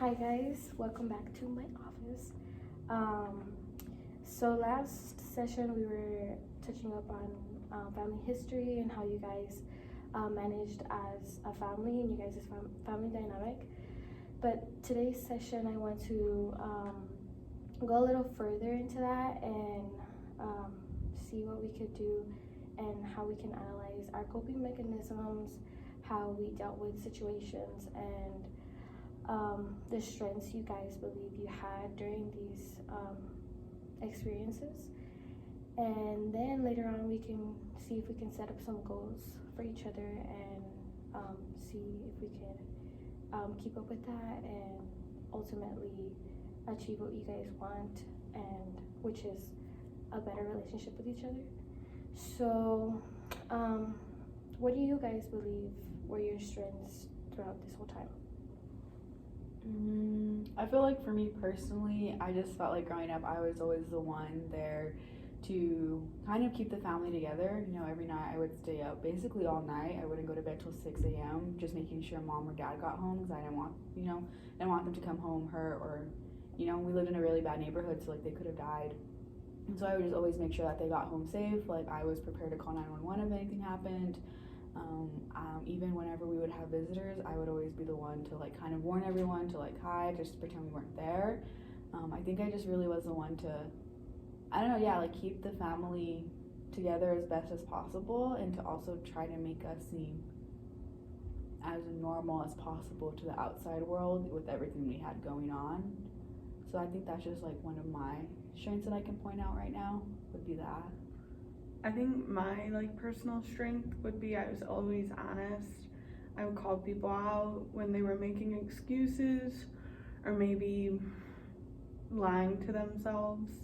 Hi guys, welcome back to my office. So last session we were touching up on family history and how you guys managed as a family and you guys' family dynamic. But today's session I want to go a little further into that and see what we could do and how we can analyze our coping mechanisms, how we dealt with situations, and the strengths you guys believe you had during these experiences. And then later on, we can see if we can set up some goals for each other and see if we can keep up with that and ultimately achieve what you guys want, and which is a better relationship with each other. So, what do you guys believe were your strengths throughout this whole time? I feel like for me personally, I just felt like growing up, I was always the one there to kind of keep the family together. You know, every night I would stay up basically all night. I wouldn't go to bed till 6 a.m. just making sure mom or dad got home because I didn't want them to come home hurt or, we lived in a really bad neighborhood, so like they could have died. And so I would just always make sure that they got home safe. Like I was prepared to call 911 if anything happened. Even whenever we would have visitors, I would always be the one to like kind of warn everyone to like hide, just to pretend we weren't there. I think I just really was the one to, like keep the family together as best as possible and to also try to make us seem as normal as possible to the outside world with everything we had going on. So I think that's just like one of my strengths that I can point out right now would be that. I think my personal strength would be I was always honest. I would call people out when they were making excuses or maybe lying to themselves.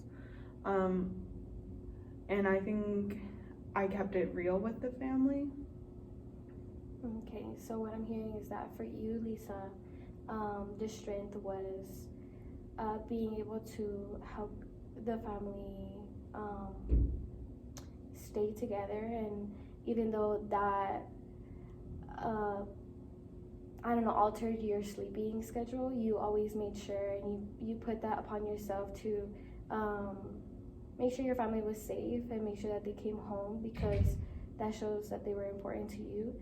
And I think I kept it real with the family. Okay, so what I'm hearing is that for you, Lisa, the strength was being able to help the family stay together, and even though that altered your sleeping schedule, you always made sure and you put that upon yourself to make sure your family was safe and make sure that they came home, because that shows that they were important to you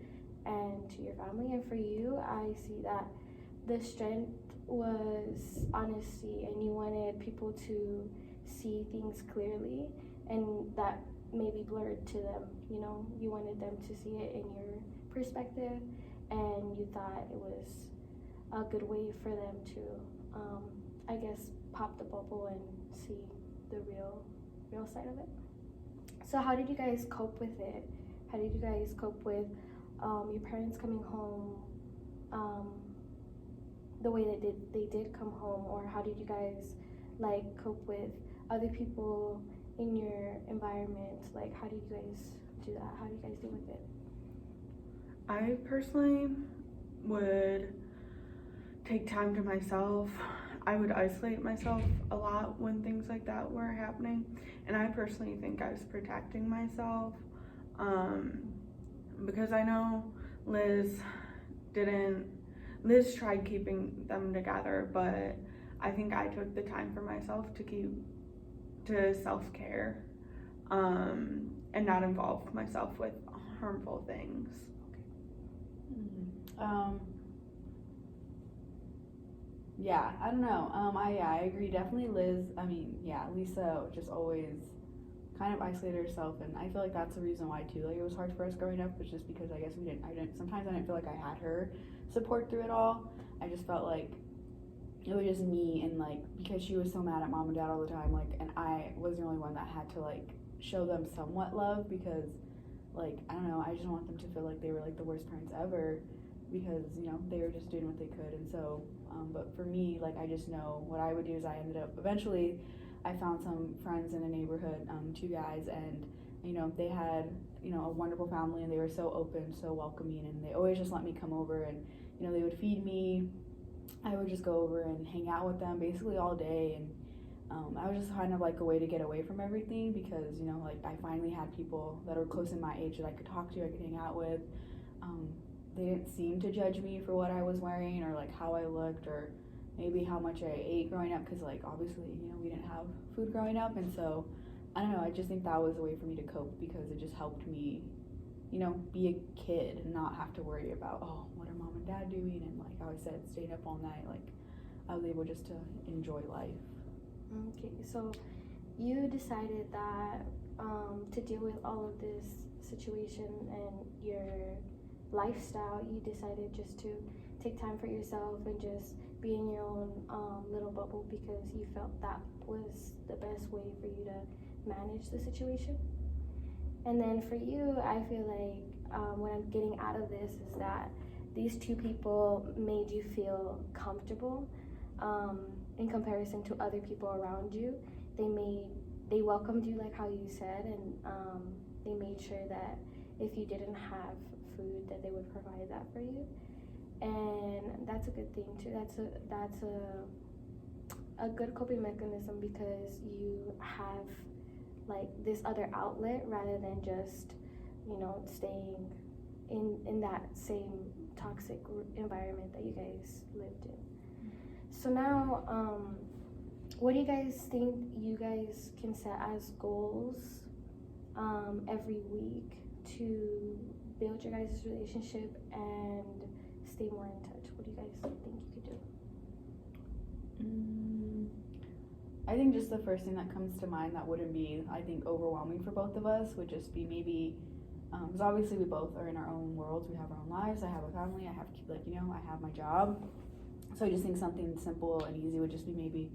and to your family. And for you, I see that the strength was honesty, and you wanted people to see things clearly, and that may be blurred to them. You wanted them to see it in your perspective, and you thought it was a good way for them to pop the bubble and see the real side of it. So how did you guys cope with it? How did you guys cope with your parents coming home the way that they did come home? Or how did you guys cope with other people in your environment? Like, how did you guys do that? How do you guys deal with it? I personally would take time to myself. I would isolate myself a lot when things like that were happening, and I personally think I was protecting myself, because I know Liz tried keeping them together, but I think I took the time for myself to self-care, and not involve myself with harmful things. Yeah, I don't know. I agree. Definitely Lisa just always kind of isolated herself, and I feel like that's the reason why too. Like it was hard for us growing up, was just because I guess sometimes I didn't feel like I had her support through it all. I just felt like it was just me, and because she was so mad at mom and dad all the time, and I was the only one that had to show them somewhat love, because I don't know, I just want them to feel like they were the worst parents ever, because they were just doing what they could. And so but for me, I just know what I would do is I ended up eventually I found some friends in a neighborhood, 2 guys, and they had a wonderful family, and they were so open, so welcoming, and they always just let me come over, and they would feed me. I would just go over and hang out with them basically all day, and I was just kind of a way to get away from everything, because I finally had people that were close in my age that I could talk to, I could hang out with. They didn't seem to judge me for what I was wearing or how I looked, or maybe how much I ate growing up, because like obviously, you know, we didn't have food growing up, and so I don't know, I just think that was a way for me to cope, because it just helped me, you know, be a kid and not have to worry about, oh, what are mom and dad doing, and like how I said, staying up all night. Like I was able just to enjoy life. Okay, so you decided that to deal with all of this situation and your lifestyle, you decided just to take time for yourself and just be in your own little bubble, because you felt that was the best way for you to manage the situation. And then for you, I feel like what I'm getting out of this is that these two people made you feel comfortable in comparison to other people around you. They welcomed you like how you said, and they made sure that if you didn't have food, that they would provide that for you. And that's a good thing too. That's a good coping mechanism, because you have like this other outlet rather than just, you know, staying in that same toxic environment that you guys lived in. So now, what do you guys think you guys can set as goals every week to build your guys' relationship and stay more in touch? What do you guys think you could do? I think just the first thing that comes to mind that wouldn't be, I think, overwhelming for both of us would just be maybe, because obviously we both are in our own worlds, we have our own lives. I have a family, I have, like, you know, I have my job. So I just think something simple and easy would just be maybe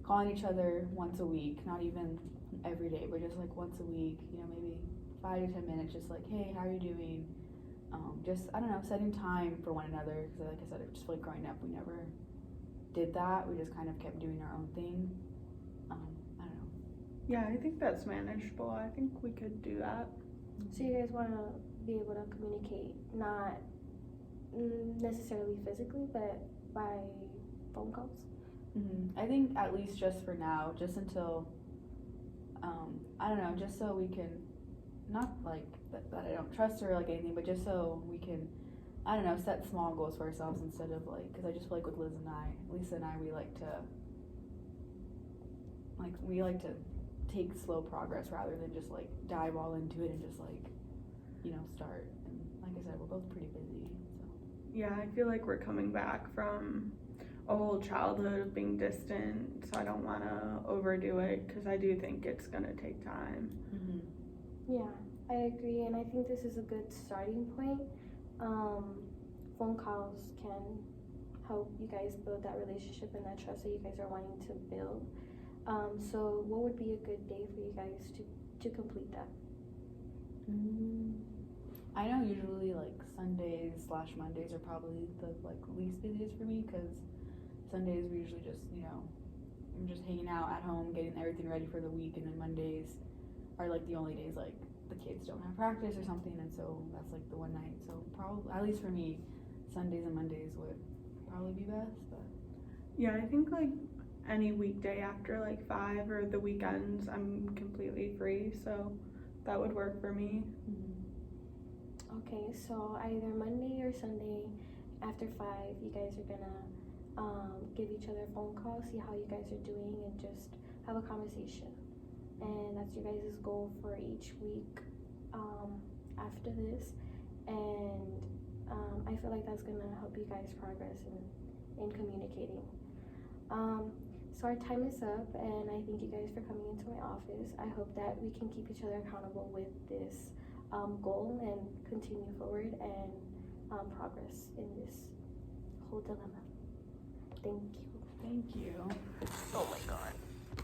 calling each other once a week, not even every day, but just like once a week, you know, maybe 5 to 10 minutes, just like, hey, how are you doing? Just, I don't know, setting time for one another, because like I said, I just feel like growing up, we never did that. We just kind of kept doing our own thing. I don't know. Yeah, I think that's manageable. I think we could do that. So you guys want to be able to communicate, not necessarily physically, but by phone calls? I think at least just for now, just until, I don't know, just so we can, not like that I don't trust her or like anything, but just so we can, I don't know, set small goals for ourselves instead of like, because I just feel like with Lisa and I, we like to take slow progress rather than just like dive all into it and just like, you know, start. And like I said, we're both pretty busy, so. Yeah, I feel like we're coming back from a whole childhood of being distant, so I don't want to overdo it, because I do think it's going to take time. Yeah, I agree, and I think this is a good starting point. Phone calls can help you guys build that relationship and that trust that you guys are wanting to build. So what would be a good day for you guys to complete that? I know usually like Sundays/Mondays are probably the like least busiest for me, because Sundays we usually just, you know, I'm just hanging out at home getting everything ready for the week, and then Mondays are like the only days like the kids don't have practice or something, and so that's like the one night. So probably, at least for me, Sundays and Mondays would probably be best. But Yeah, I think like any weekday after like 5, or the weekends, I'm completely free, so that would work for me. Okay, so either Monday or Sunday after 5, you guys are gonna give each other a phone call, see how you guys are doing, and just have a conversation. And that's your guys' goal for each week after this. And I feel like that's gonna help you guys progress in communicating. So our time is up, and I thank you guys for coming into my office. I hope that we can keep each other accountable with this goal and continue forward and progress in this whole dilemma. Thank you. thank you. Oh my God.